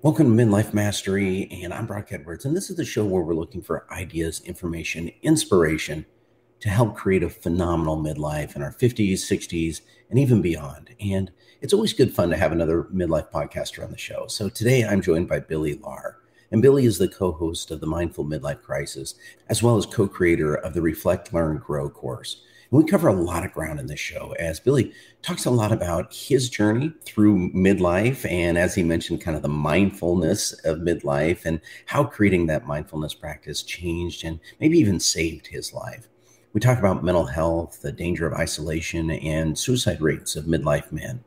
Welcome to Midlife Mastery, and I'm Brock Edwards, and this is the show where we're looking for ideas, information, inspiration to help create a phenomenal midlife in our 50s, 60s, and even beyond. And it's always good fun to have another midlife podcaster on the show. So today I'm joined by Billy Lahr, and Billy is the co-host of the Mindful Midlife Crisis, as well as co-creator of the Reflect, Learn, Grow course. And we cover a lot of ground in this show as Billy talks a lot about his journey through midlife. And as he mentioned, kind of the mindfulness of midlife and how creating that mindfulness practice changed and maybe even saved his life. We talk about mental health, the danger of isolation, and suicide rates of midlife men.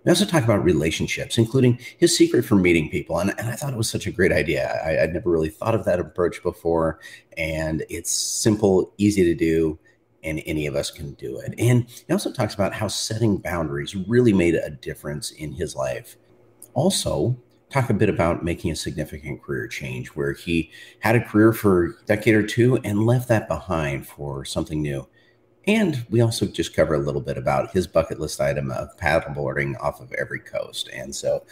We also talk about relationships, including his secret for meeting people. And I thought it was such a great idea. I'd never really thought of that approach before. And it's simple, easy to do, and any of us can do it. And he also talks about how setting boundaries really made a difference in his life. Also, talk a bit about making a significant career change where he had a career for a decade or two and left that behind for something new. And we also just cover a little bit about his bucket list item of paddleboarding off of every coast. And so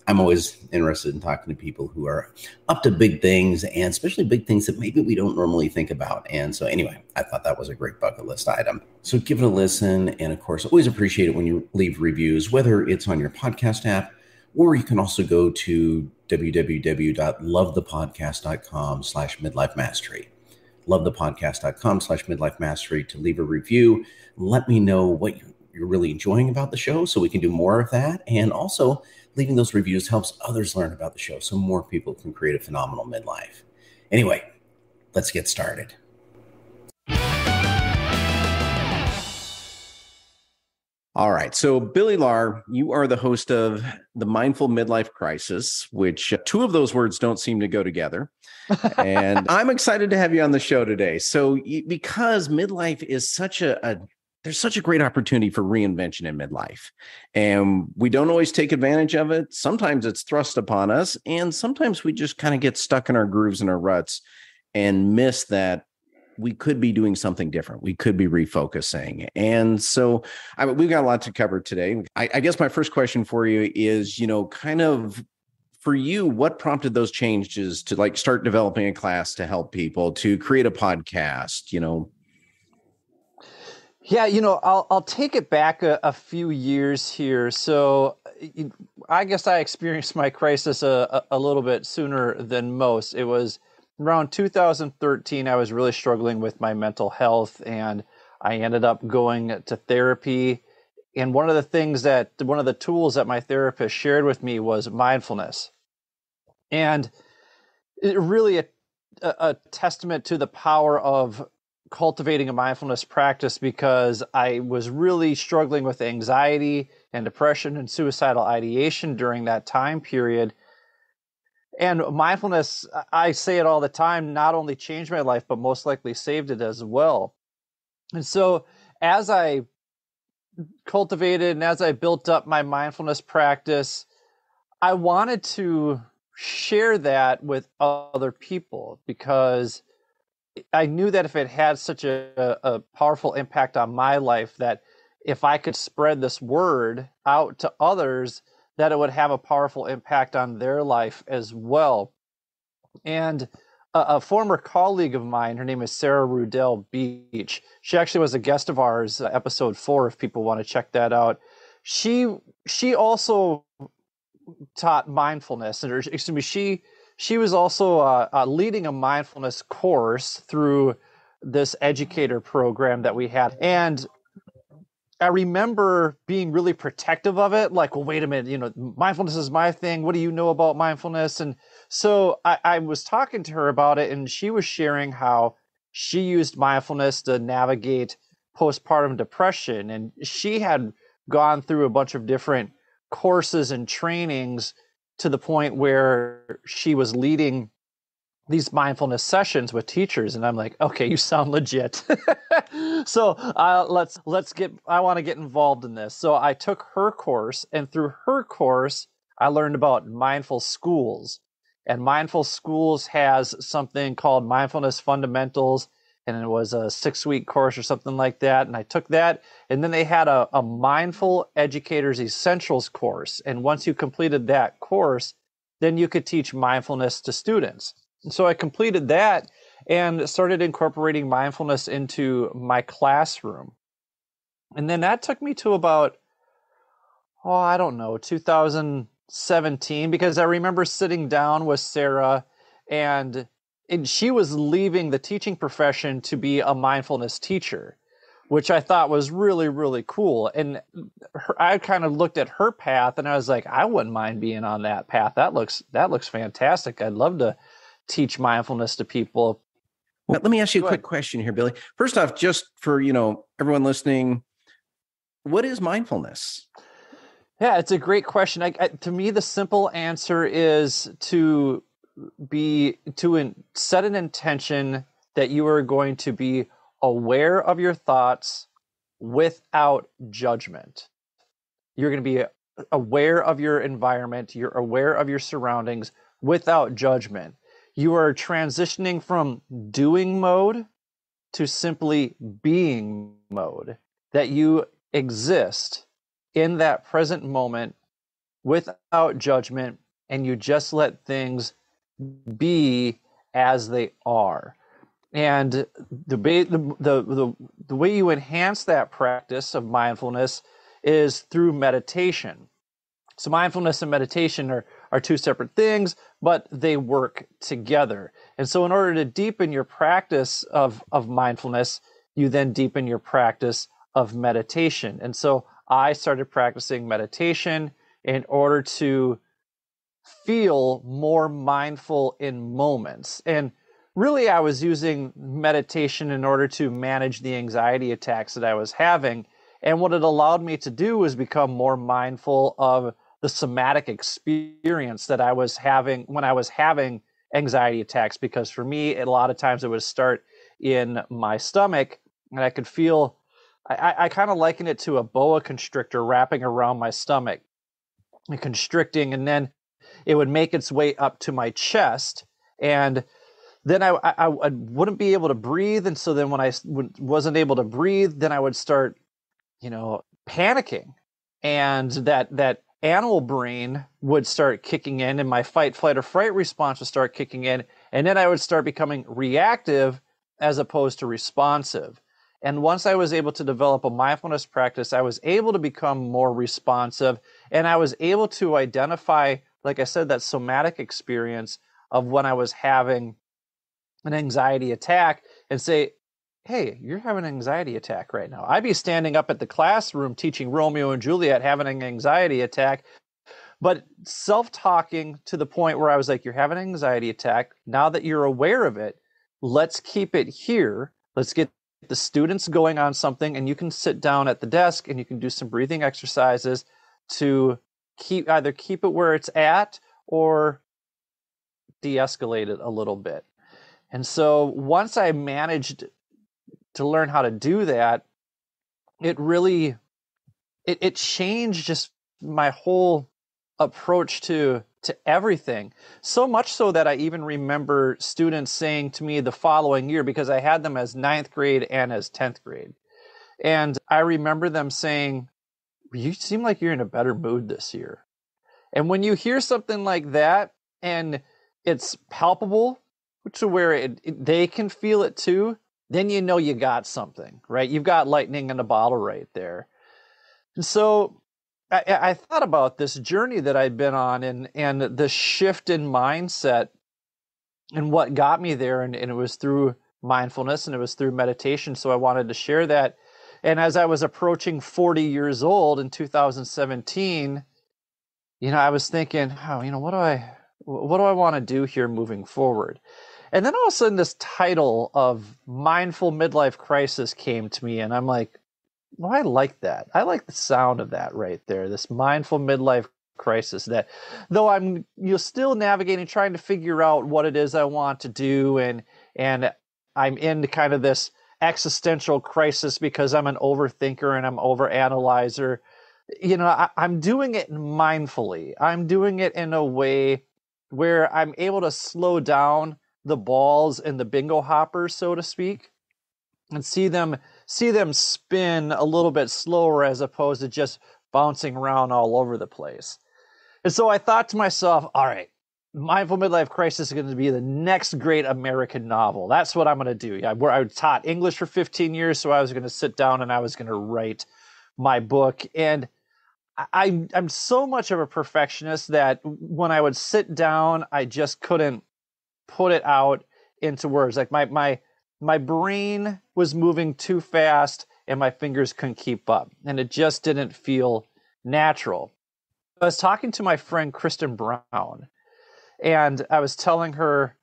I'm always interested in talking to people who are up to big things, and especially big things that maybe we don't normally think about. And so anyway, I thought that was a great bucket list item. So give it a listen. And of course, always appreciate it when you leave reviews, whether it's on your podcast app, or you can also go to www.lovethepodcast.com/midlife mastery. Lovethepodcast.com/midlife mastery to leave a review. Let me know what you're really enjoying about the show so we can do more of that. And also, leaving those reviews helps others learn about the show so more people can create a phenomenal midlife. Anyway, let's get started. All right. So, Billy Lahr, you are the host of the Mindful Midlife Crisis, which two of those words don't seem to go together. And I'm excited to have you on the show today. So, because midlife is there's such a great opportunity for reinvention in midlife, and we don't always take advantage of it. Sometimes it's thrust upon us, and sometimes we just kind of get stuck in our grooves and our ruts and miss that we could be doing something different. We could be refocusing. And so we've got a lot to cover today. I guess my first question for you is, kind of for you, what prompted those changes to start developing a class to help people, to create a podcast, Yeah, I'll take it back a few years here. So I guess I experienced my crisis a little bit sooner than most. It was around 2013. I was really struggling with my mental health, and I ended up going to therapy. And one of the tools that my therapist shared with me was mindfulness. And it really a testament to the power of cultivating a mindfulness practice, because I was really struggling with anxiety and depression and suicidal ideation during that time period. And mindfulness, I say it all the time, not only changed my life, but most likely saved it as well. And so as I cultivated and as I built up my mindfulness practice, I wanted to share that with other people, because I knew that if it had such a powerful impact on my life, that if I could spread this word out to others, that it would have a powerful impact on their life as well. And a former colleague of mine, her name is Sarah Rudell Beach. She actually was a guest of ours, episode 4, if people want to check that out. She also taught mindfulness, or excuse me, she was also leading a mindfulness course through this educator program that we had. And I remember being really protective of it. Like, well, wait a minute, mindfulness is my thing. What do you know about mindfulness? And so I was talking to her about it, and she was sharing how she used mindfulness to navigate postpartum depression. And she had gone through a bunch of different courses and trainings to the point where she was leading these mindfulness sessions with teachers. And I'm like, okay, you sound legit. So I want to get involved in this. So I took her course, and through her course, I learned about mindful schools. And mindful schools has something called Mindfulness Fundamentals, and it was a 6-week course or something like that. And I took that, and then they had a Mindful Educators Essentials course. And once you completed that course, then you could teach mindfulness to students. And so I completed that and started incorporating mindfulness into my classroom. And then that took me to about, I don't know, 2017, because I remember sitting down with Sarah and she was leaving the teaching profession to be a mindfulness teacher, which I thought was really, really cool. And I kind of looked at her path and I was like, I wouldn't mind being on that path. That looks fantastic. I'd love to teach mindfulness to people. Well, let me ask you a quick question here, Billy. First off, just for, everyone listening, what is mindfulness? Yeah, it's a great question. To me, the simple answer is to set an intention that you are going to be aware of your thoughts without judgment. You're going to be aware of your environment. You're aware of your surroundings without judgment. You are transitioning from doing mode to simply being mode, that you exist in that present moment without judgment, and you just let things be as they are. And the way you enhance that practice of mindfulness is through meditation. So mindfulness and meditation are two separate things, but they work together. And so in order to deepen your practice of mindfulness, you then deepen your practice of meditation. And so I started practicing meditation in order to feel more mindful in moments. And really, I was using meditation in order to manage the anxiety attacks that I was having. And what it allowed me to do was become more mindful of the somatic experience that I was having when I was having anxiety attacks. Because for me, a lot of times it would start in my stomach, and I could feel, I kind of liken it to a boa constrictor wrapping around my stomach and constricting, and then it would make its way up to my chest, and then I wouldn't be able to breathe. And so then when I wasn't able to breathe, then I would start, panicking, and that animal brain would start kicking in, and my fight, flight, or fright response would start kicking in, and then I would start becoming reactive as opposed to responsive. And once I was able to develop a mindfulness practice, I was able to become more responsive, and I was able to identify, like I said, that somatic experience of when I was having an anxiety attack and say, hey, you're having an anxiety attack right now. I'd be standing up at the classroom teaching Romeo and Juliet having an anxiety attack, but self-talking to the point where I was like, you're having an anxiety attack. Now that you're aware of it, let's keep it here. Let's get the students going on something, and you can sit down at the desk and you can do some breathing exercises to either keep it where it's at or de-escalate it a little bit. And so once I managed to learn how to do that, it really, it changed just my whole approach to everything. So much so that I even remember students saying to me the following year, because I had them as 9th grade and as 10th grade. And I remember them saying, you seem like you're in a better mood this year. And when you hear something like that and it's palpable to where they can feel it too, then you know you got something, right? You've got lightning in a bottle right there. And so I thought about this journey that I'd been on and the shift in mindset and what got me there. And it was through mindfulness and it was through meditation. So I wanted to share that. And as I was approaching 40 years old in 2017, I was thinking, what do I want to do here moving forward? And then all of a sudden this title of Mindful Midlife Crisis came to me, and I'm like, well, I like that. I like the sound of that right there, this Mindful Midlife Crisis, that though I'm still navigating, trying to figure out what it is I want to do, and I'm in kind of this existential crisis because I'm an overthinker and I'm overanalyzer. I'm doing it mindfully. I'm doing it in a way where I'm able to slow down the balls in the bingo hopper, so to speak, and see them spin a little bit slower as opposed to just bouncing around all over the place. And so I thought to myself, all right, Mindful Midlife Crisis is going to be the next great American novel. That's what I'm going to do. Where I taught English for 15 years, so I was going to sit down and I was going to write my book. And I'm so much of a perfectionist that when I would sit down, I just couldn't put it out into words. Like my brain was moving too fast and my fingers couldn't keep up. And it just didn't feel natural. I was talking to my friend Kristen Brown, and I was telling her,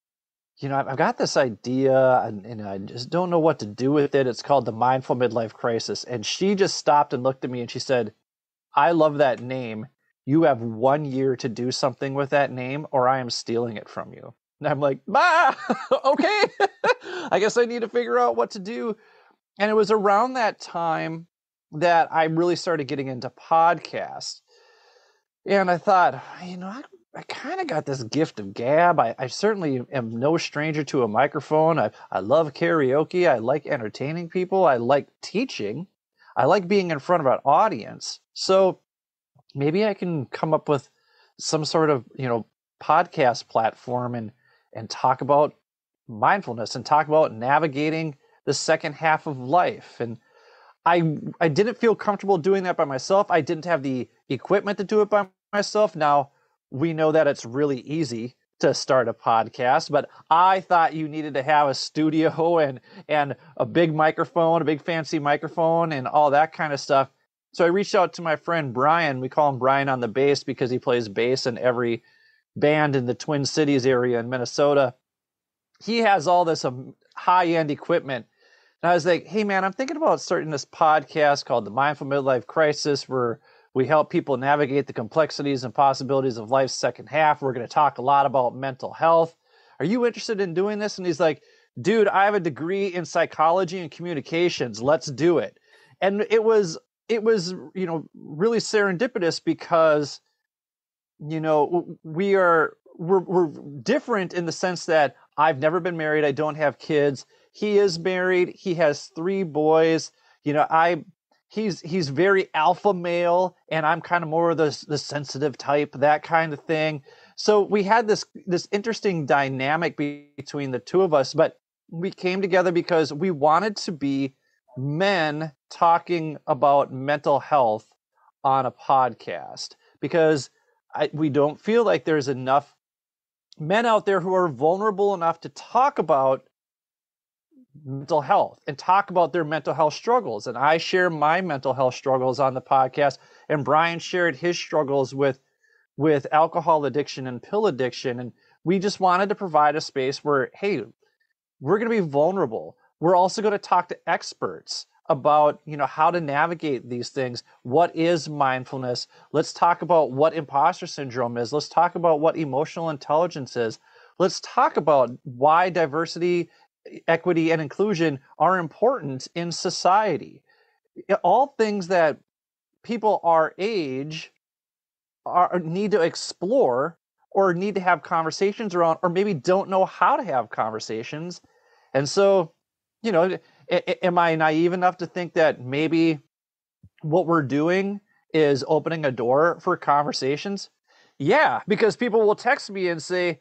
I've got this idea and I just don't know what to do with it. It's called the Mindful Midlife Crisis. And she just stopped and looked at me and she said, I love that name. You have 1 year to do something with that name or I am stealing it from you. And I'm like, okay. I guess I need to figure out what to do. And it was around that time that I really started getting into podcasts. And I thought, I kind of got this gift of gab. I certainly am no stranger to a microphone. I love karaoke. I like entertaining people. I like teaching. I like being in front of an audience. So maybe I can come up with some sort of, podcast platform and talk about mindfulness and talk about navigating the second half of life. And I didn't feel comfortable doing that by myself. I didn't have the equipment to do it by myself. Now, we know that it's really easy to start a podcast, but I thought you needed to have a studio and a big microphone, a big fancy microphone and all that kind of stuff. So I reached out to my friend Brian. We call him Brian on the bass because he plays bass in every band in the Twin Cities area in Minnesota. He has all this high-end equipment. And I was like, hey, man, I'm thinking about starting this podcast called The Mindful Midlife Crisis, where we help people navigate the complexities and possibilities of life's second half. We're going to talk a lot about mental health. Are you interested in doing this? And he's like, dude, I have a degree in psychology and communications. Let's do it. And it was really serendipitous because, we're different in the sense that I've never been married. I don't have kids. He is married. He has 3 boys. He's very alpha male, and I'm kind of more of the sensitive type, that kind of thing. So we had this interesting dynamic between the two of us, but we came together because we wanted to be men talking about mental health on a podcast, because we don't feel like there's enough men out there who are vulnerable enough to talk about mental health and talk about their mental health struggles. And I share my mental health struggles on the podcast, and Brian shared his struggles with alcohol addiction and pill addiction. And we just wanted to provide a space where, hey, we're going to be vulnerable. We're also going to talk to experts about, how to navigate these things. What is mindfulness? Let's talk about what imposter syndrome is. Let's talk about what emotional intelligence is. Let's talk about why diversity, equity, and inclusion are important in society. All things that people our age need to explore or need to have conversations around, or maybe don't know how to have conversations. And so, am I naive enough to think that maybe what we're doing is opening a door for conversations? Yeah, because people will text me and say,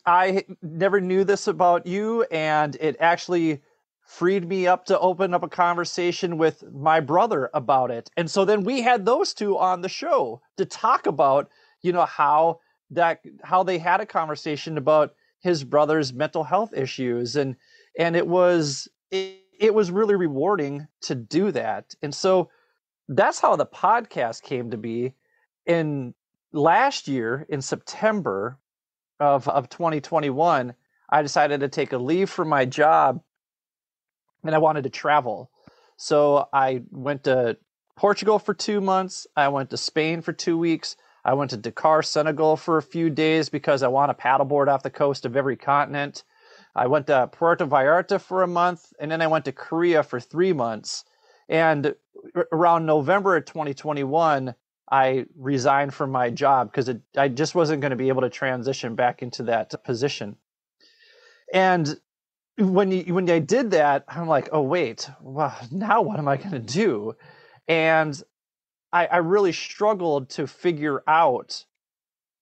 I never knew this about you, and it actually freed me up to open up a conversation with my brother about it. And so then we had those two on the show to talk about, how they had a conversation about his brother's mental health issues. And it was really rewarding to do that. And so that's how the podcast came to be. In last year, in September of 2021, I decided to take a leave from my job, and I wanted to travel. So I went to Portugal for 2 months. I went to Spain for 2 weeks. I went to Dakar, Senegal for a few days because I want to paddleboard off the coast of every continent. I went to Puerto Vallarta for a month, and then I went to Korea for 3 months. And around November of 2021, I resigned from my job because I just wasn't going to be able to transition back into that position. And when I did that, I'm like, oh, wait, well, now what am I going to do? And I really struggled to figure out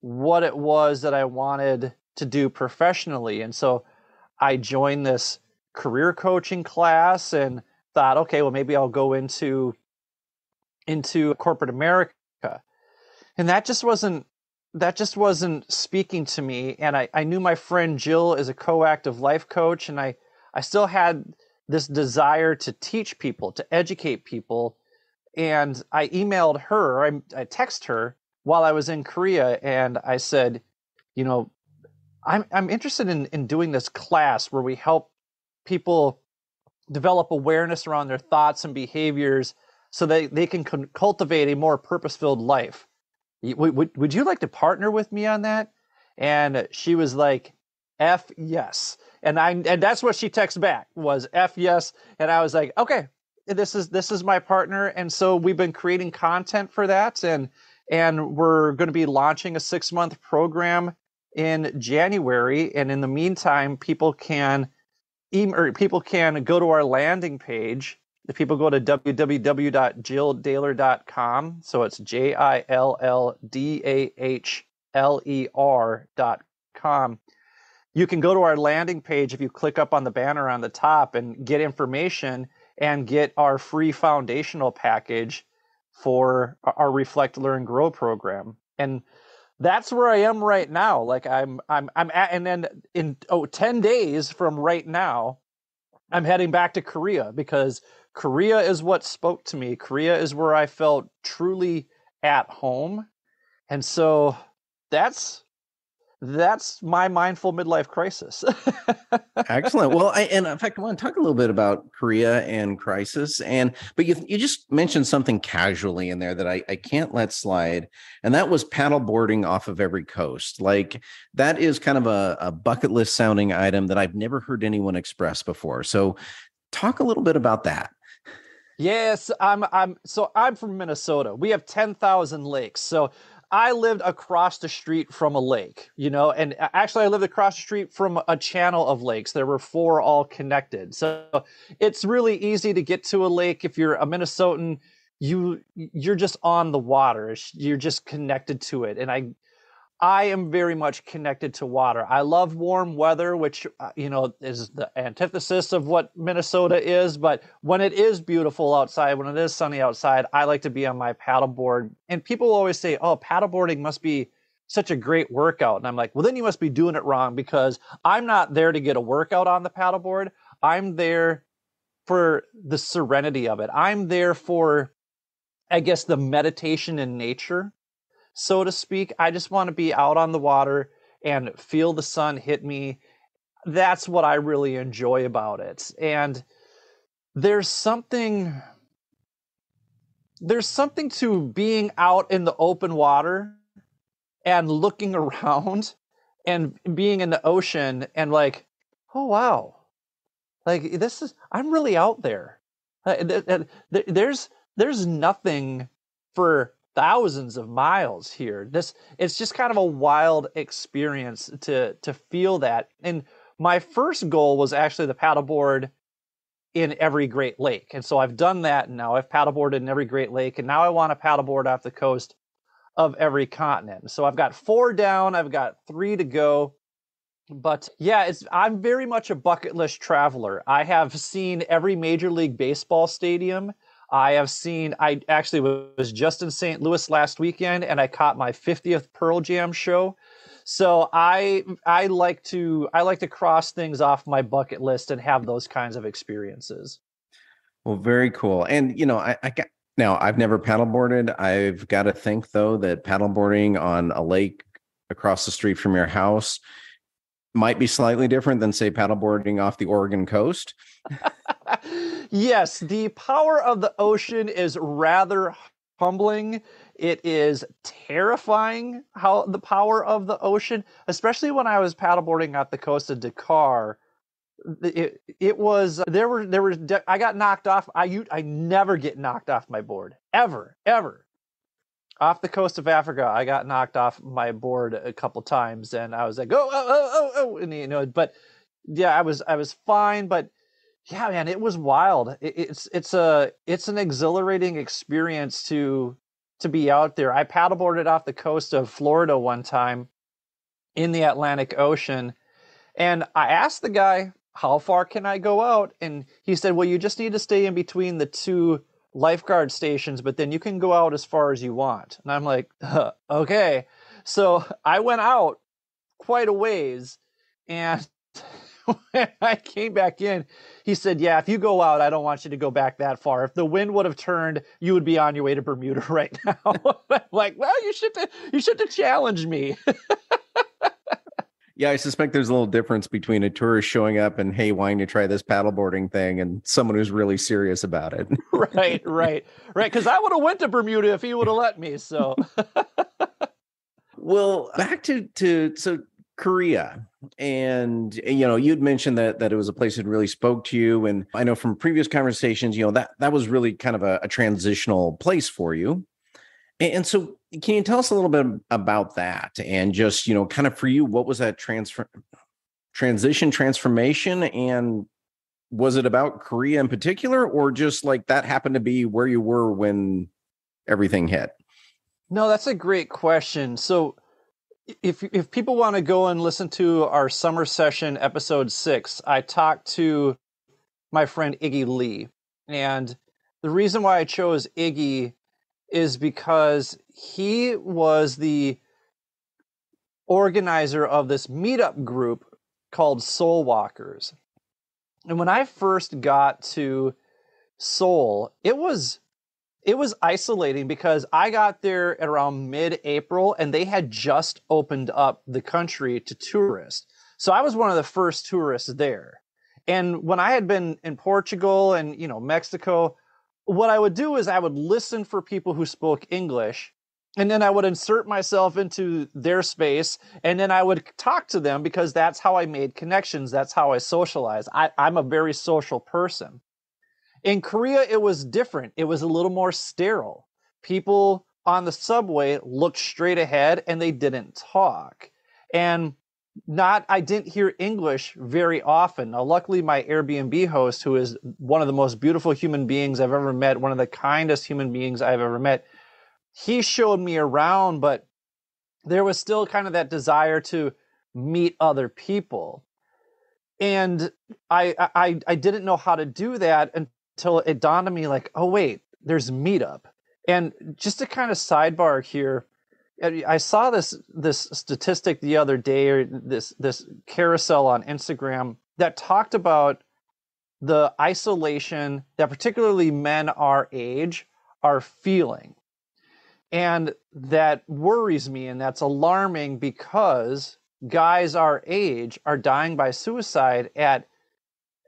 what it was that I wanted to do professionally. And so I joined this career coaching class and thought, okay, well, maybe I'll go into corporate America. And that just wasn't speaking to me. And I knew my friend Jill is a coactive life coach, and I still had this desire to teach people, to educate people. And I emailed her, I texted her while I was in Korea, and I said, you know, I'm interested in doing this class where we help people develop awareness around their thoughts and behaviors so they can cultivate a more purpose-filled life. Would you like to partner with me on that? And she was like, F yes. And that's what she texted back was F yes. And I was like, okay, this is my partner. And so we've been creating content for that. And we're going to be launching a 6-month program in January. And in the meantime, people can go to our landing page. If people go to www.jilldahlor.com, so it's JILLDAHLER.com, you can go to our landing page if you click up on the banner on the top and get information and get our free foundational package for our Reflect, Learn, Grow program. And that's where I am right now. Like I'm at, and then in 10 days from right now, I'm heading back to Korea because Korea is what spoke to me. Korea is where I felt truly at home. And so that's my mindful midlife crisis. Excellent. Well, and in fact, I want to talk a little bit about Korea and crisis. But you just mentioned something casually in there that I can't let slide. And that was paddleboarding off of every coast. Like that is kind of a bucket list sounding item that I've never heard anyone express before. So talk a little bit about that. Yes, I'm from Minnesota. We have 10,000 lakes. So I lived across the street from a lake, and actually I lived across the street from a channel of lakes. There were 4 all connected. So it's really easy to get to a lake if you're a Minnesotan. You're just on the water. You're just connected to it. And I am very much connected to water. I love warm weather, which, is the antithesis of what Minnesota is. But when it is beautiful outside, when it is sunny outside, I like to be on my paddleboard. And people always say, oh, paddleboarding must be such a great workout. And I'm like, well, then you must be doing it wrong because I'm not there to get a workout on the paddleboard. I'm there for the serenity of it. I'm there for, I guess, the meditation in nature, so to speak. I just want to be out on the water and feel the sun hit me. That's what I really enjoy about it. And there's something to being out in the open water and looking around and being in the ocean and like, oh wow, like I'm really out there. There's nothing for thousands of miles here. It's just kind of a wild experience to feel that. And my first goal was actually the paddleboard in every Great Lake. And so I've done that now. I've paddleboarded in every Great Lake, and now I want to paddleboard off the coast of every continent. So I've got 4 down, I've got 3 to go. But yeah, I'm very much a bucket list traveler. I have seen every Major League Baseball stadium. I actually was just in St. Louis last weekend, and I caught my 50th Pearl Jam show. So I like to cross things off my bucket list and have those kinds of experiences. Well, very cool. And now I've never paddleboarded. I've got to think though that paddleboarding on a lake across the street from your house might be slightly different than, say, paddleboarding off the Oregon coast. Yes, the power of the ocean is rather humbling. It is terrifying how the power of the ocean, especially when I was paddleboarding at the coast of Dakar. It was I got knocked off. I never get knocked off my board ever. Off the coast of Africa, I got knocked off my board a couple times, and I was like, oh, and but yeah, I was fine, but yeah, man, it was wild. It's an exhilarating experience to to be out there. I paddleboarded off the coast of Florida one time in the Atlantic Ocean, and I asked the guy, how far can I go out? And he said, well, you just need to stay in between the two lifeguard stations, but then you can go out as far as you want. And I'm like, okay. So I went out quite a ways, and when I came back in, he said, yeah, if you go out, I don't want you to go back that far. If the wind would have turned, you would be on your way to Bermuda right now. I'm like, well, you should have challenged me. Yeah, I suspect there's a little difference between a tourist showing up and, hey, why don't you try this paddleboarding thing, and someone who's really serious about it. Right. Because I would have went to Bermuda if he would have let me. So, well, back to so Korea, and you'd mentioned that it was a place that really spoke to you, and I know from previous conversations, that was really kind of a transitional place for you. And so can you tell us a little bit about that, and just, kind of for you, what was that transformation, and was it about Korea in particular, or just like that happened to be where you were when everything hit? No, that's a great question. So if people want to go and listen to our summer session, episode 6, I talked to my friend Iggy Lee. And the reason why I chose Iggy is because he was the organizer of this meetup group called Soul Walkers. And when I first got to Seoul, it was isolating because I got there at around mid-April, and they had just opened up the country to tourists. So I was one of the first tourists there. And when I had been in Portugal and, Mexico, what I would do is I would listen for people who spoke English, and then I would insert myself into their space, and then I would talk to them because that's how I made connections. That's how I socialize. I'm a very social person. In Korea, it was different. It was a little more sterile. People on the subway looked straight ahead and they didn't talk. And I didn't hear English very often. Now, luckily, my Airbnb host, who is one of the most beautiful human beings I've ever met, one of the kindest human beings I've ever met, he showed me around, but there was still kind of that desire to meet other people. And I didn't know how to do that until it dawned on me, like, oh, wait, there's Meetup. And just to kind of sidebar here, I saw this statistic the other day, or this carousel on Instagram, that talked about the isolation that particularly men our age are feeling. And that worries me, and that's alarming because guys our age are dying by suicide at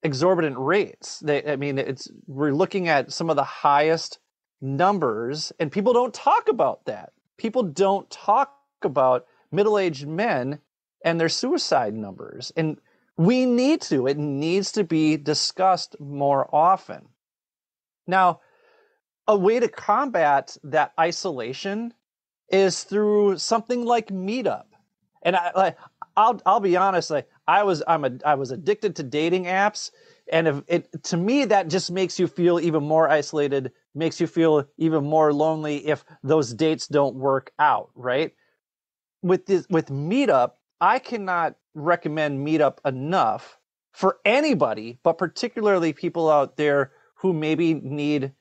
exorbitant rates. We're looking at some of the highest numbers, and people don't talk about that. People don't talk about middle-aged men and their suicide numbers. And we need to. It needs to be discussed more often. Now, a way to combat that isolation is through something like Meetup. And I'll be honest, I was addicted to dating apps, and to me that just makes you feel even more isolated, makes you feel even more lonely if those dates don't work out, right? With Meetup, I cannot recommend Meetup enough for anybody, but particularly people out there who maybe need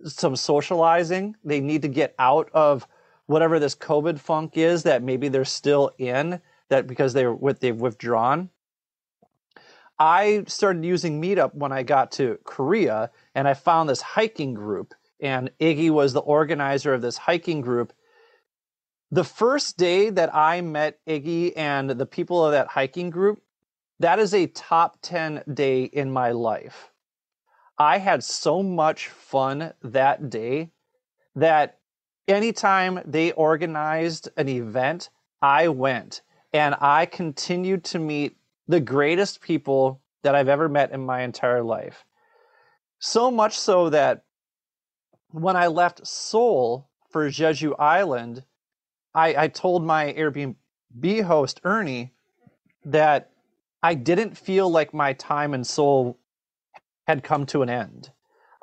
some socializing. They need to get out of whatever this COVID funk is that maybe they're still in, that because they've withdrawn. I started using Meetup when I got to Korea, and I found this hiking group, and Iggy was the organizer of this hiking group. The first day that I met Iggy and the people of that hiking group, that is a top 10 day in my life. I had so much fun that day that anytime they organized an event, I went, and I continued to meet the greatest people that I've ever met in my entire life. So much so that when I left Seoul for Jeju Island, I told my Airbnb host, Ernie, that I didn't feel like my time in Seoul had come to an end.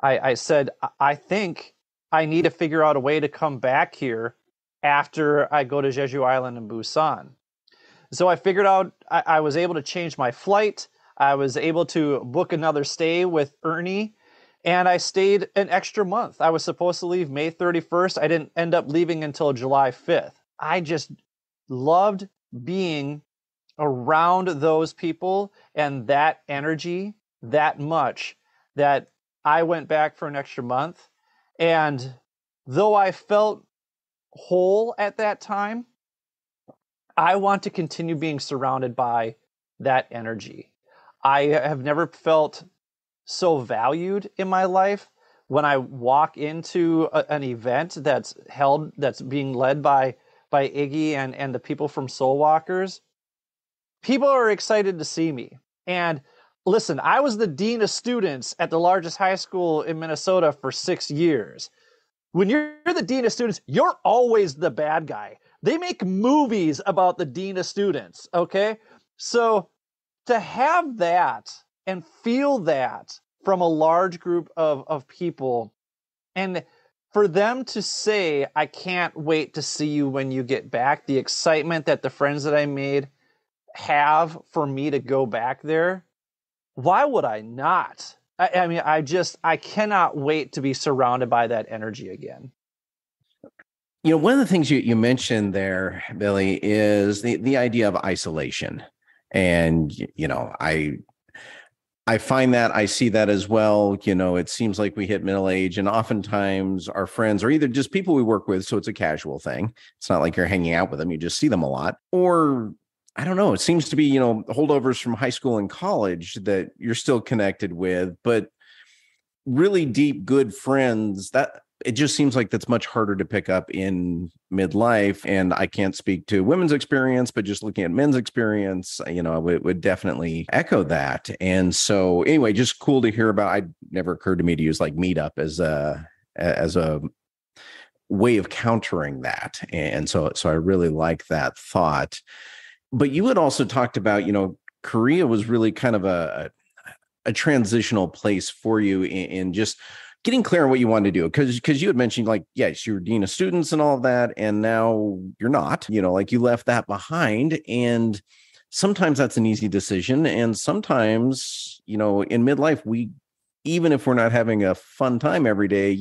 I said, I think I need to figure out a way to come back here after I go to Jeju Island and Busan. So I figured out I was able to change my flight. I was able to book another stay with Ernie, and I stayed an extra month. I was supposed to leave May 31st. I didn't end up leaving until July 5th. I just loved being around those people and that energy that much that I went back for an extra month. And though I felt whole at that time, I want to continue being surrounded by that energy. I have never felt so valued in my life when I walk into an event that's being led by Iggy and the people from Soul Walkers. People are excited to see me. And listen, I was the dean of students at the largest high school in Minnesota for 6 years. When you're the dean of students, you're always the bad guy. They make movies about the dean of students, okay? So to have that and feel that from a large group of people, and for them to say, I can't wait to see you when you get back, the excitement that the friends that I made have for me to go back there, why would I not? I mean, I cannot wait to be surrounded by that energy again. One of the things you mentioned there, Billy, is the idea of isolation. And, I find that I see that as well. It seems like we hit middle age, and oftentimes our friends are either just people we work with. So it's a casual thing. It's not like you're hanging out with them. You just see them a lot. Or I don't know. It seems to be, holdovers from high school and college that you're still connected with, but really deep, good friends, that it just seems like that's much harder to pick up in midlife. And I can't speak to women's experience, but just looking at men's experience, I would definitely echo that. And so anyway, just cool to hear about. It never occurred to me to use like Meetup as a way of countering that. And so I really like that thought. But you had also talked about, Korea was really kind of a transitional place for you in just getting clear on what you wanted to do. Because you had mentioned, like, yes, you were dean of students and all of that, and now you're not, like you left that behind. And sometimes that's an easy decision. And sometimes, in midlife, even if we're not having a fun time every day,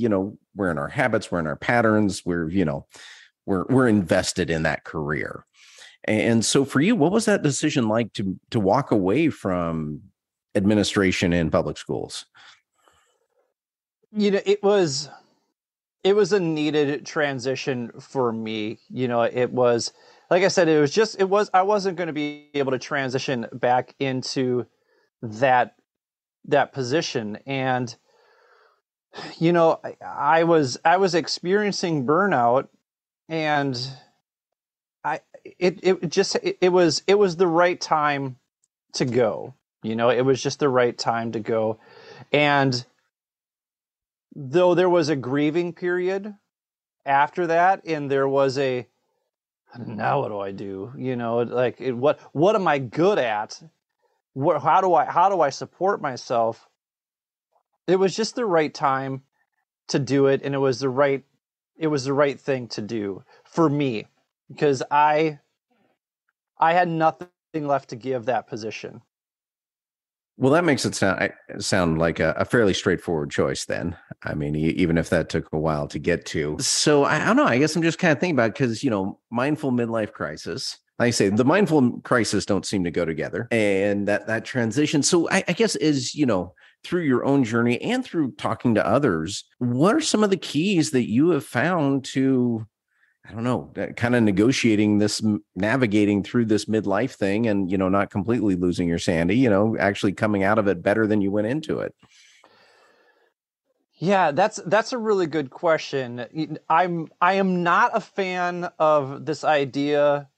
we're in our habits, we're in our patterns, we're invested in that career. And so for you, what was that decision like to walk away from administration in public schools? It was a needed transition for me. It was, like I said, I wasn't going to be able to transition back into that position. And, I was experiencing burnout, and it was the right time to go. It was just the right time to go. And though there was a grieving period after that, and there was now what do I do? What am I good at? How do I support myself? It was just the right time to do it, and it was the right thing to do for me, because I had nothing left to give that position. Well, that makes it sound like a fairly straightforward choice then. I mean, even if that took a while to get to. So I don't know. I guess I'm just kind of thinking about, because, mindful midlife crisis, like I say, the mindful crisis don't seem to go together, and that transition. So I guess is, through your own journey and through talking to others, what are some of the keys that you have found to, I don't know, kind of navigating through this midlife thing and, not completely losing your sanity, actually coming out of it better than you went into it? Yeah, that's a really good question. I am not a fan of this idea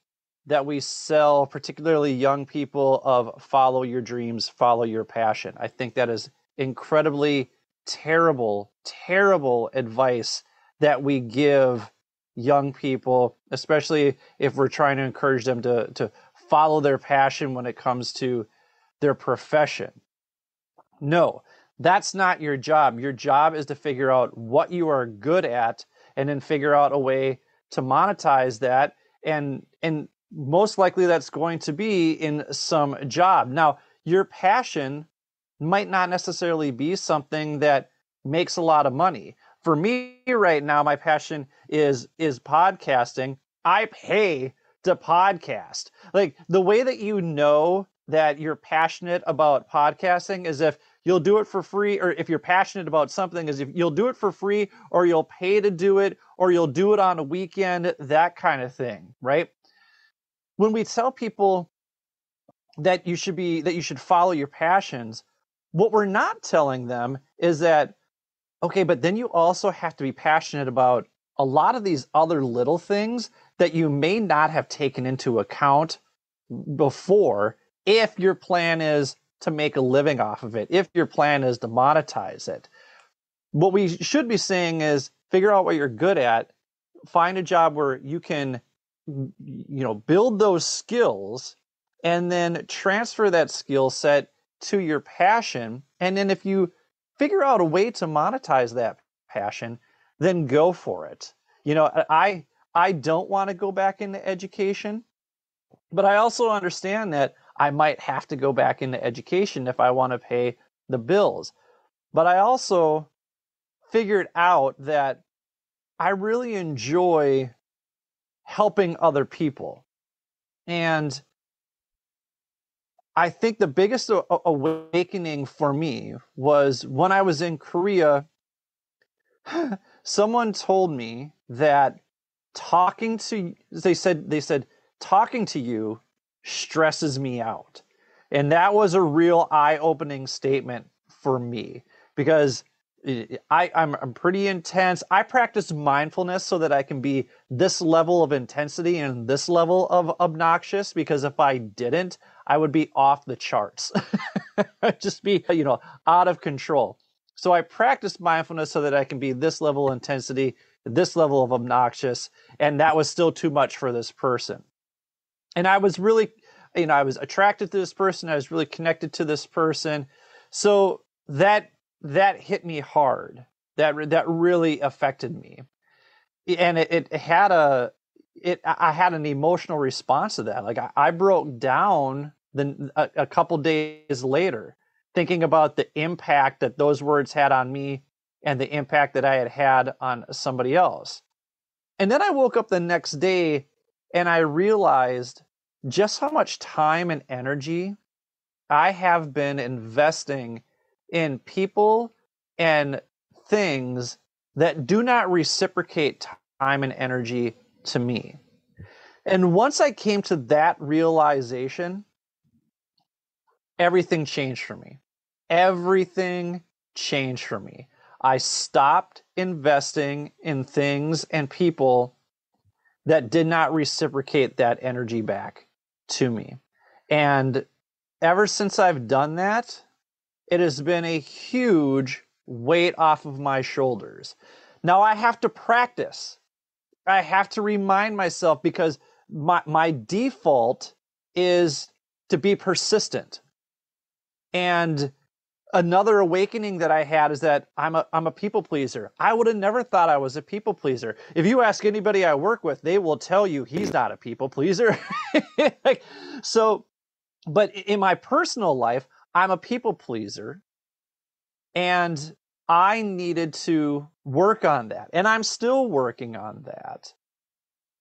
that we sell, particularly young people, of follow your dreams, follow your passion. I think that is incredibly terrible advice that we give young people, especially if we're trying to encourage them to follow their passion when it comes to their profession. No, That's not your job. Your job is to figure out what you are good at and then figure out a way to monetize that. And most likely that's going to be in some job. Now, your passion might not necessarily be something that makes a lot of money. For me right now, my passion is podcasting. I pay to podcast. Like, the way that you know that you're passionate about podcasting is if you'll do it for free, or if you're passionate about something is if you'll do it for free, or you'll pay to do it, or you'll do it on a weekend, that kind of thing, right? When we tell people that you should follow your passions, what we're not telling them is that, okay, but then you also have to be passionate about a lot of these other little things that you may not have taken into account before, if your plan is to make a living off of it, if your plan is to monetize it. What we should be saying is figure out what you're good at, find a job where you can, build those skills, and then transfer that skill set to your passion. And then if you figure out a way to monetize that passion, then go for it. I don't want to go back into education, but I also understand that I might have to go back into education if I want to pay the bills. But I also figured out that I really enjoy helping other people. And I think the biggest awakening for me was when I was in Korea. Someone told me that they said talking to you stresses me out. And that was a real eye-opening statement for me, because I'm pretty intense. I practice mindfulness so that I can be this level of intensity and this level of obnoxious, because if I didn't, I would be off the charts. I'd just be, out of control. So I practice mindfulness so that I can be this level of intensity, this level of obnoxious, and that was still too much for this person. And I was really, I was attracted to this person. I was really connected to this person. So that hit me hard. That really affected me. And I had an emotional response to that. Like, I broke down a couple days later, thinking about the impact that those words had on me and the impact that I had on somebody else. And then I woke up the next day and I realized just how much time and energy I have been investing in people and things that do not reciprocate time and energy to me. And once I came to that realization, everything changed for me. Everything changed for me. I stopped investing in things and people that did not reciprocate that energy back to me. And ever since I've done that, it has been a huge weight off of my shoulders. Now I have to practice. I have to remind myself, because my default is to be persistent. And another awakening that I had is that I'm a people pleaser. I would have never thought I was a people pleaser. If you ask anybody I work with, they will tell you he's not a people pleaser. But in my personal life, I'm a people pleaser, and I needed to work on that. And I'm still working on that.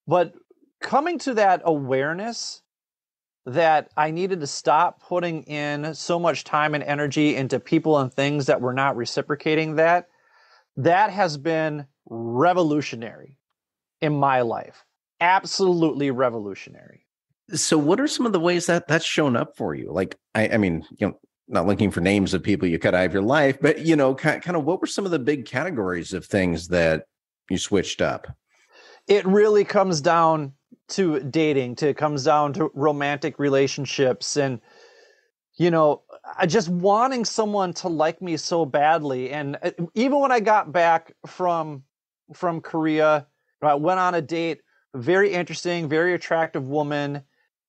But coming to that awareness that I needed to stop putting in so much time and energy into people and things that were not reciprocating that has been revolutionary in my life. Absolutely revolutionary. So what are some of the ways that that's shown up for you? Like, I mean, not looking for names of people you cut out of your life, but, kind of what were some of the big categories of things that you switched up? It really comes down to dating, it comes down to romantic relationships, and, just wanting someone to like me so badly. And even when I got back from Korea, I went on a date, very interesting, very attractive woman,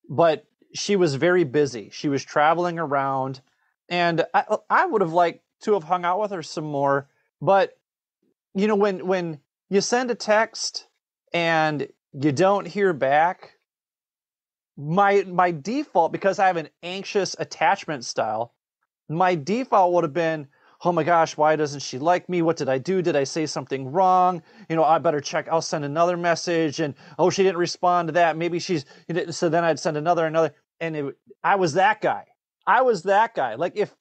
but she was very busy. She was traveling around, and I would have liked to have hung out with her some more. But, you know, when you send a text and you don't hear back, my default, because I have an anxious attachment style, my default would have been, oh my gosh, why doesn't she like me? What did I do? Did I say something wrong? You know, I better check. I'll send another message. And, oh, she didn't respond to that. Maybe she's, so then I'd send another. And I was that guy. Like if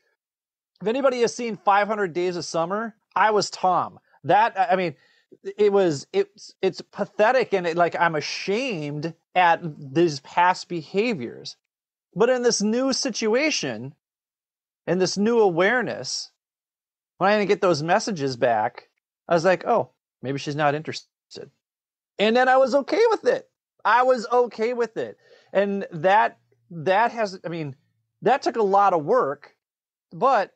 anybody has seen 500 Days of Summer, I was Tom. I mean, it's pathetic. And I'm ashamed at these past behaviors. But in this new situation, and this new awareness, when I didn't get those messages back, I was like, oh, maybe she's not interested. And then I was okay with it. And that took a lot of work. But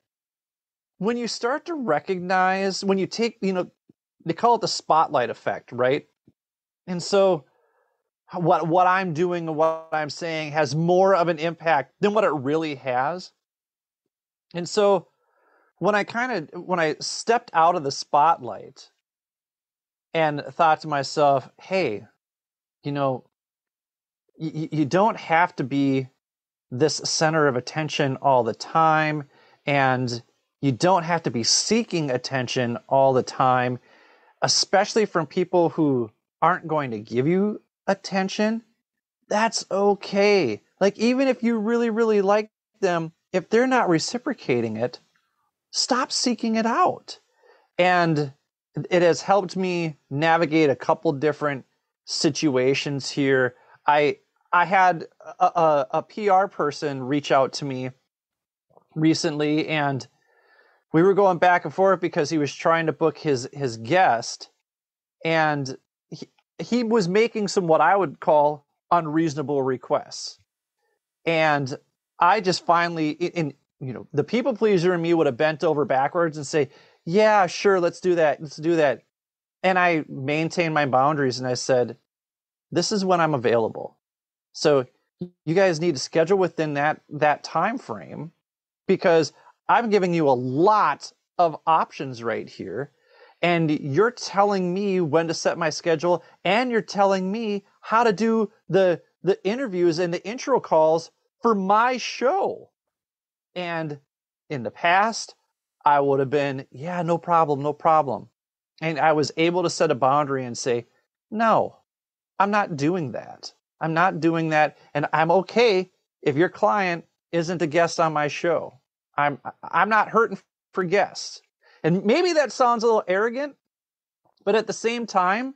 when you start to recognize, when you take, they call it the spotlight effect, right? And so what I'm doing and what I'm saying has more of an impact than what it really has. And so when I stepped out of the spotlight and thought to myself, hey, you don't have to be this center of attention all the time, and you don't have to be seeking attention all the time, especially from people who aren't going to give you attention. That's okay. Like, even if you really, really like them, if they're not reciprocating it, stop seeking it out. And it has helped me navigate a couple different situations here. I had a PR person reach out to me recently, and we were going back and forth because he was trying to book his guest, and he was making some what I would call unreasonable requests. And I just finally, the people pleaser in me would have bent over backwards and say, yeah, sure, let's do that. And I maintained my boundaries, and I said, this is when I'm available. So you guys need to schedule within that time frame, because I'm giving you a lot of options right here. And you're telling me when to set my schedule, and you're telling me how to do the interviews and the intro calls for my show. And in the past, I would have been, yeah, no problem. And I was able to set a boundary and say, no, I'm not doing that. And I'm okay if your client isn't a guest on my show. I'm not hurting for guests. And maybe that sounds a little arrogant, but at the same time,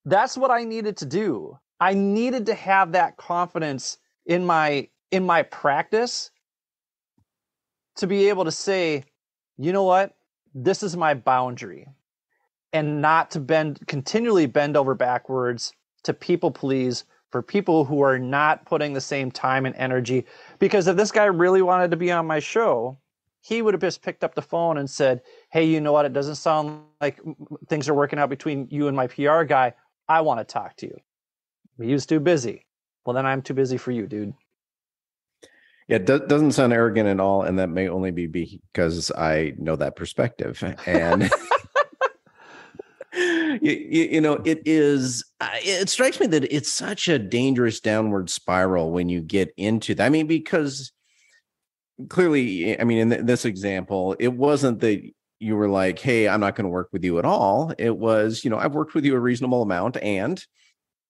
that's what I needed to do. I needed to have that confidence in my practice to be able to say, you know what, this is my boundary, and not to continually bend over backwards to people please for people who are not putting the same time and energy. Because if this guy really wanted to be on my show, he would have just picked up the phone and said, hey, you know what, it doesn't sound like things are working out between you and my PR guy. I want to talk to you. He was too busy. Well, then I'm too busy for you, dude. Yeah, it doesn't sound arrogant at all, and that may only be because I know that perspective. And it strikes me that it's such a dangerous downward spiral when you get into that. I mean, because clearly, I mean, in this example, it wasn't that you were like, hey, I'm not going to work with you at all. It was, I've worked with you a reasonable amount, and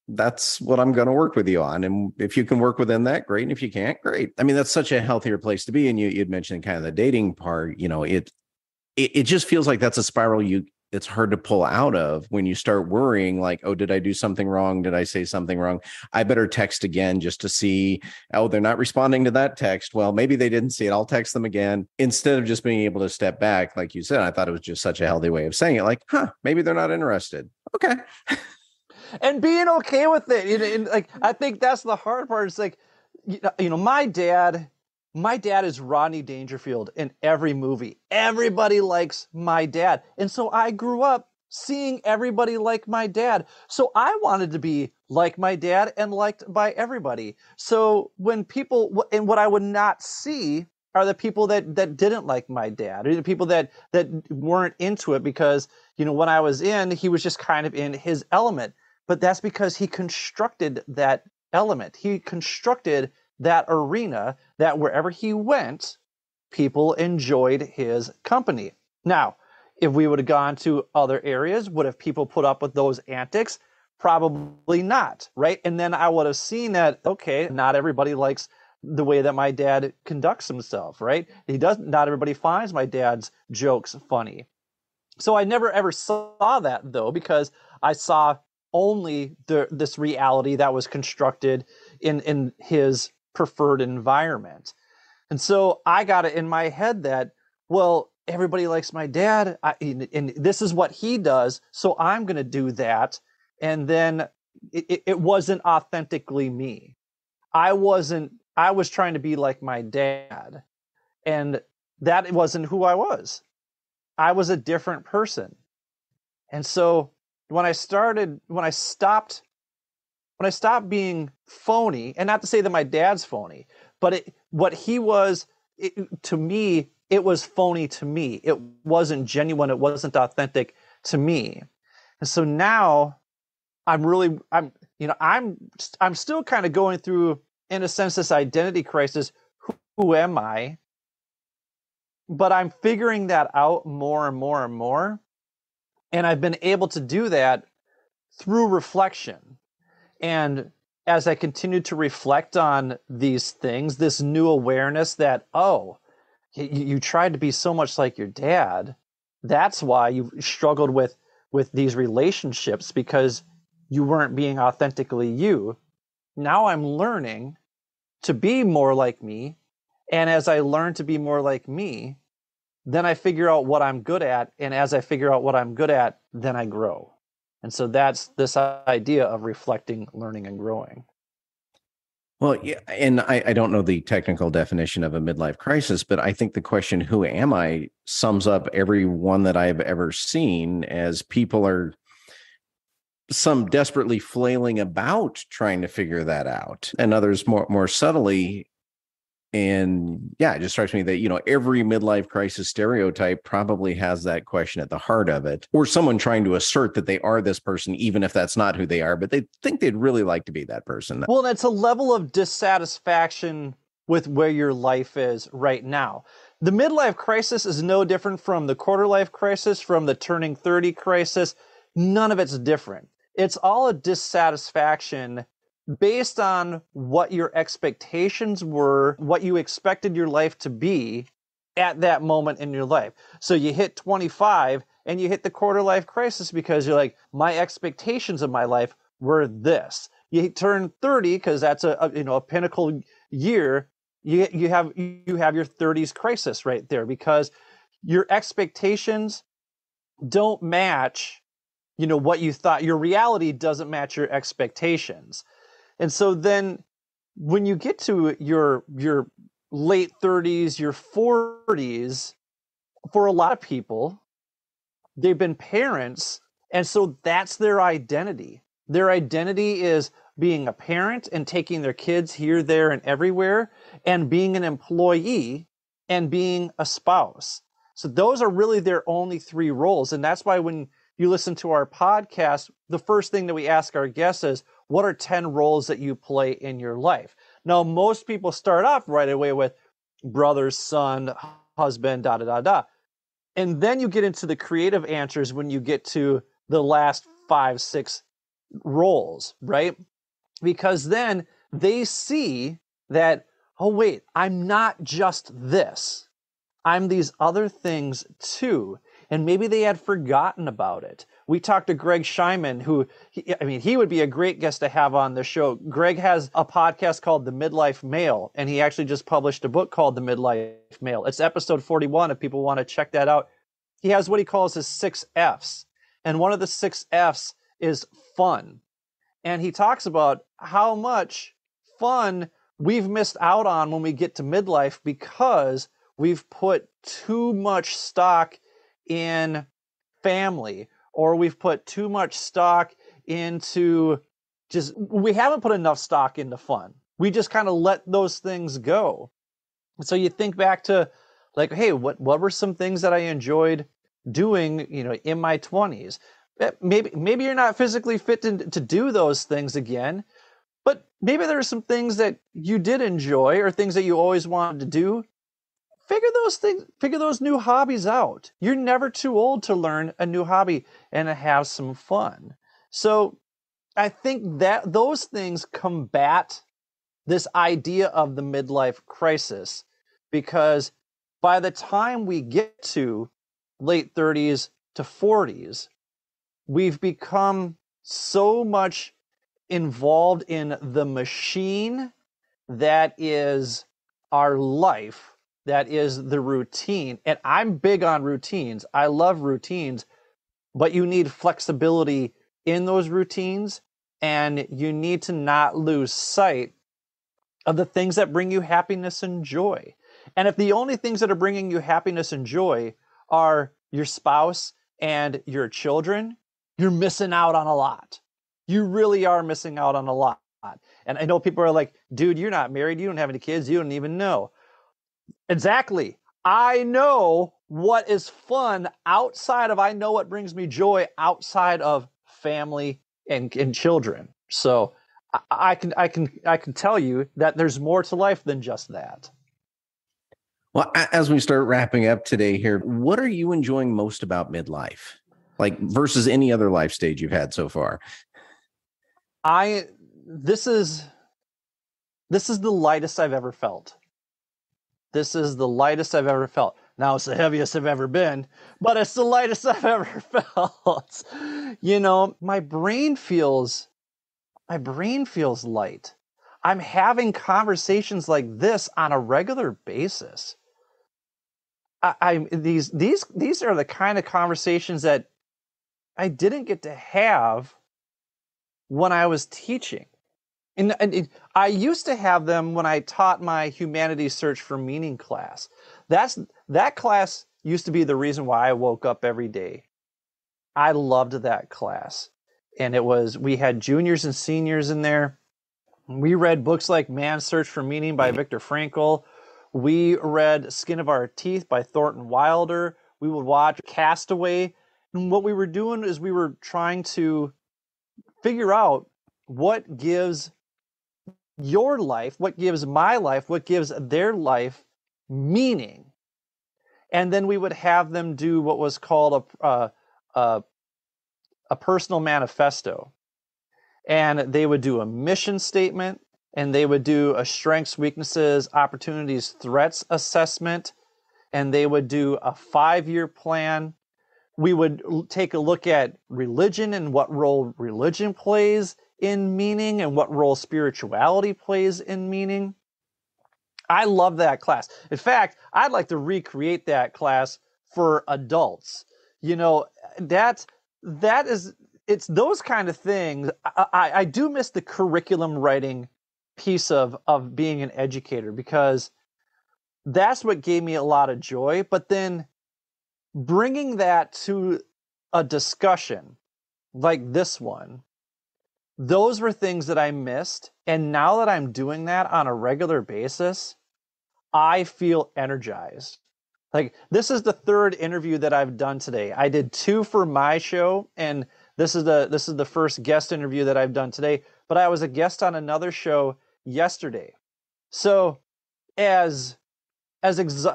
that's what I'm going to work with you on. And if you can work within that, great. And if you can't, great. I mean, that's such a healthier place to be. And you'd mentioned kind of the dating part, it just feels like that's a spiral it's hard to pull out of when you start worrying like, oh, did I do something wrong? Did I say something wrong? I better text again just to see, oh, they're not responding to that text. Well, maybe they didn't see it. I'll text them again. Instead of just being able to step back, like you said, I thought it was just such a healthy way of saying it. Like, maybe they're not interested. Okay. And being okay with it. And I think that's the hard part. It's like, my dad is Rodney Dangerfield in every movie. Everybody likes my dad. And so I grew up seeing everybody like my dad. So I wanted to be like my dad and liked by everybody. So when people, and what I would not see are the people that didn't like my dad, or the people that weren't into it because, when I was in, he was just kind of in his element. But that's because he constructed that element. He constructed that arena that wherever he went, people enjoyed his company. Now, if we would have gone to other areas, would have people put up with those antics? Probably not, right? And then I would have seen that, okay, not everybody likes the way that my dad conducts himself, right? Not everybody finds my dad's jokes funny. So I never ever saw that, though, because I saw only this reality that was constructed in his preferred environment. And so I got it in my head that, well, everybody likes my dad, and this is what he does, so I'm going to do that. And then it wasn't authentically me. I was trying to be like my dad, and that wasn't who I was. I was a different person. And so when I stopped being phony, and not to say that my dad's phony, but what he was, to me, it was phony to me. It wasn't genuine. It wasn't authentic to me. And so now I'm still kind of going through, in a sense, this identity crisis. Who am I? But I'm figuring that out more and more and more. And I've been able to do that through reflection. And as I continue to reflect on these things, this new awareness that, oh, you tried to be so much like your dad. That's why you struggled with these relationships, because you weren't being authentically you. Now I'm learning to be more like me. And as I learn to be more like me, then I figure out what I'm good at. And as I figure out what I'm good at, then I grow. And so that's this idea of reflecting, learning, and growing. Well, yeah, and I don't know the technical definition of a midlife crisis, but I think the question, who am I, sums up every one that I've ever seen, as people are some desperately flailing about trying to figure that out, and others more subtly. And yeah, it just strikes me that, every midlife crisis stereotype probably has that question at the heart of it, or someone trying to assert that they are this person, even if that's not who they are, but they think they'd really like to be that person. Well, it's a level of dissatisfaction with where your life is right now. The midlife crisis is no different from the quarter life crisis, from the turning 30 crisis. None of it's different. It's all a dissatisfaction based on what your expectations were, what you expected your life to be at that moment in your life. So you hit 25 and you hit the quarter life crisis because you're like, my expectations of my life were this. You turn 30 because that's a pinnacle year. You have your 30s crisis right there, because your expectations don't match, what you thought. Your reality doesn't match your expectations. And so then when you get to your late 30s, your 40s, for a lot of people, they've been parents, and so that's their identity. Their identity is being a parent and taking their kids here, there, and everywhere, and being an employee and being a spouse. So those are really their only three roles. And that's why when you listen to our podcast, the first thing that we ask our guests is, what are 10 roles that you play in your life? Now, most people start off right away with brother, son, husband, da, da, da, da. And then you get into the creative answers when you get to the last 5, 6 roles, right? Because then they see that, oh, wait, I'm not just this. I'm these other things too. And maybe they had forgotten about it. We talked to Greg Scheinman, who, he would be a great guest to have on the show. Greg has a podcast called The Midlife Male, and he actually just published a book called The Midlife Male. It's episode 41 if people want to check that out. He has what he calls his 6 F's. And one of the 6 F's is fun. And he talks about how much fun we've missed out on when we get to midlife because we've put too much stock in family, or we've put too much stock into we haven't put enough stock into fun. We just kind of let those things go. So you think back to like, hey, what were some things that I enjoyed doing, in my 20s? Maybe you're not physically fit to do those things again, but maybe there are some things that you did enjoy or things that you always wanted to do. Figure those new hobbies out. You're never too old to learn a new hobby and to have some fun. So I think that those things combat this idea of the midlife crisis, because by the time we get to late 30s to 40s, we've become so much involved in the machine that is our life, that is the routine. And I'm big on routines. I love routines, but you need flexibility in those routines, and you need to not lose sight of the things that bring you happiness and joy. And if the only things that are bringing you happiness and joy are your spouse and your children, you're missing out on a lot. You really are missing out on a lot. And I know people are like, dude, you're not married. You don't have any kids. You don't even know. Exactly. I know what is fun I know what brings me joy outside of family and children. So I can tell you that there's more to life than just that. Well, as we start wrapping up today here, what are you enjoying most about midlife? Like versus any other life stage you've had so far? This is the lightest I've ever felt. This is the lightest I've ever felt. Now it's the heaviest I've ever been, but it's the lightest I've ever felt. My brain feels light. I'm having conversations like this on a regular basis. These are the kind of conversations that I didn't get to have when I was teaching. And I used to have them when I taught my humanities search for meaning class. That class used to be the reason why I woke up every day. I loved that class. And we had juniors and seniors in there. We read books like Man's Search for Meaning by Viktor Frankl. We read Skin of Our Teeth by Thornton Wilder. We would watch Castaway. And what we were doing is we were trying to figure out what gives your life, what gives my life, what gives their life meaning. And then we would have them do what was called a personal manifesto. And they would do a mission statement, and they would do a strengths, weaknesses, opportunities, threats assessment, and they would do a 5-year plan. We would take a look at religion and what role religion plays in meaning and what role spirituality plays in meaning. I love that class. In fact, I'd like to recreate that class for adults. It's those kind of things. I do miss the curriculum writing piece of being an educator, because that's what gave me a lot of joy. But then bringing that to a discussion like this one, those were things that I missed. And now that I'm doing that on a regular basis, I feel energized. Like, this is the third interview that I've done today. I did 2 for my show, and this is the first guest interview that I've done today. But I was a guest on another show yesterday. So as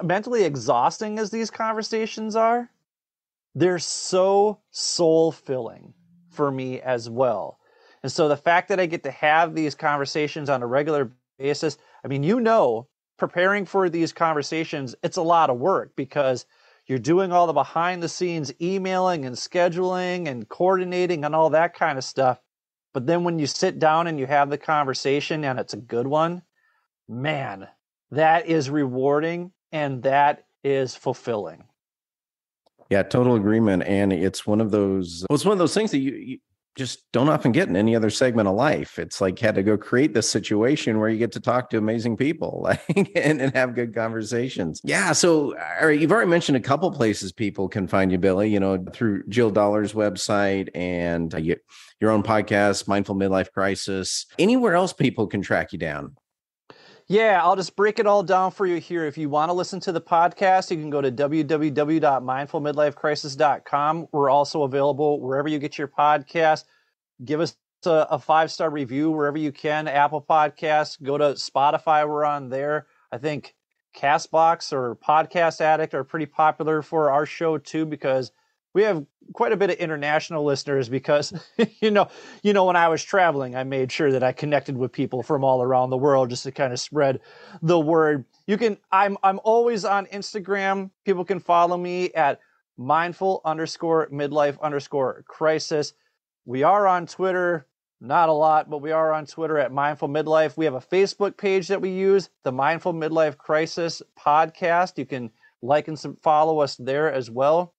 mentally exhausting as these conversations are, they're so soul-filling for me as well. And so the fact that I get to have these conversations on a regular basis, I mean, preparing for these conversations, it's a lot of work, because you're doing all the behind the scenes emailing and scheduling and coordinating and all that kind of stuff. But then when you sit down and you have the conversation and it's a good one, man, that is rewarding and that is fulfilling. Yeah, total agreement. And it's one of those things that you just don't often get in any other segment of life. It's like had to go create this situation where you get to talk to amazing people and have good conversations. Yeah. So all right, you've already mentioned a couple places people can find you, Billy, through Jill Dollar's website and your own podcast, Mindful Midlife Crisis. Anywhere else people can track you down? Yeah, I'll just break it all down for you here. If you want to listen to the podcast, you can go to www.mindfulmidlifecrisis.com. We're also available wherever you get your podcast. Give us a 5-star review wherever you can. Apple Podcasts, go to Spotify. We're on there. I think Castbox or Podcast Addict are pretty popular for our show too, because we have quite a bit of international listeners because, when I was traveling, I made sure that I connected with people from all around the world just to kind of spread the word. I'm always on Instagram. People can follow me at mindful_midlife_crisis. We are on Twitter, not a lot, but we are on Twitter at Mindful Midlife. We have a Facebook page that we use, the Mindful Midlife Crisis podcast. You can like and follow us there as well.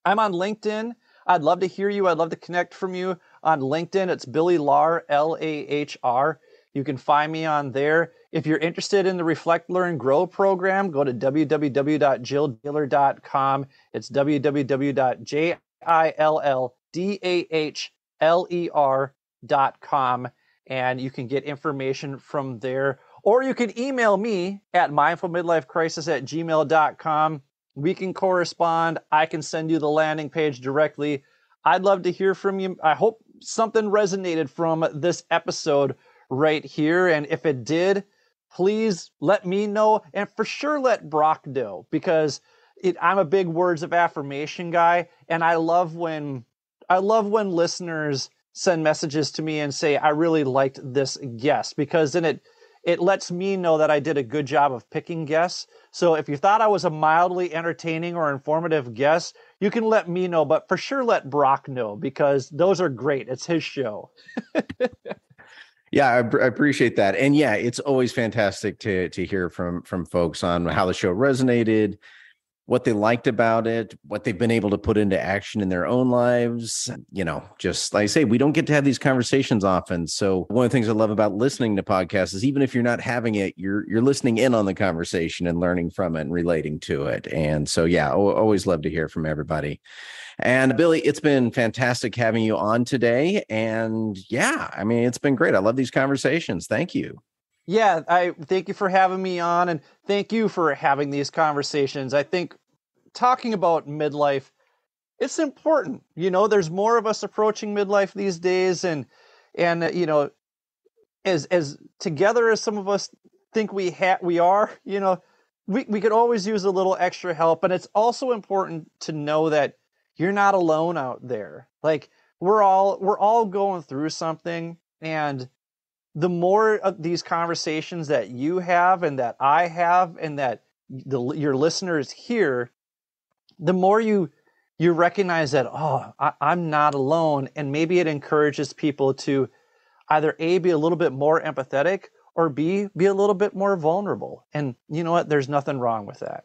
I'm on LinkedIn. I'd love to hear you. I'd love to connect from you on LinkedIn. It's Billy Lahr, Lahr. You can find me on there. If you're interested in the Reflect, Learn, Grow program, go to www.jilldaler.com. It's www.jilldaher.com, and you can get information from there. Or you can email me at mindfulmidlifecrisis@gmail.com. We can correspond. I can send you the landing page directly. I'd love to hear from you. I hope something resonated from this episode right here. And if it did, please let me know, and for sure let Brock know, because I'm a big words of affirmation guy, and I love when listeners send messages to me and say, I really liked this guest, because then it lets me know that I did a good job of picking guests. So if you thought I was a mildly entertaining or informative guest, you can let me know, but for sure let Brock know, because those are great. It's his show. Yeah, I appreciate that. And yeah, it's always fantastic to hear from folks on how the show resonated, what they liked about it, what they've been able to put into action in their own lives. Just like I say, we don't get to have these conversations often. So one of the things I love about listening to podcasts is even if you're not having it, you're listening in on the conversation and learning from it and relating to it. And so, yeah, always love to hear from everybody. And Billy, it's been fantastic having you on today. And yeah, I mean, it's been great. I love these conversations. Thank you. Yeah, I thank you for having me on, and thank you for having these conversations. I think talking about midlife, it's important. There's more of us approaching midlife these days, and as together as some of us think we are, we could always use a little extra help. And it's also important to know that you're not alone out there. Like, we're all going through something, and the more of these conversations that you have and that I have and that your listeners hear, the more you recognize that, I'm not alone. And maybe it encourages people to either A, be a little bit more empathetic, or B, be a little bit more vulnerable. And you know what? There's nothing wrong with that.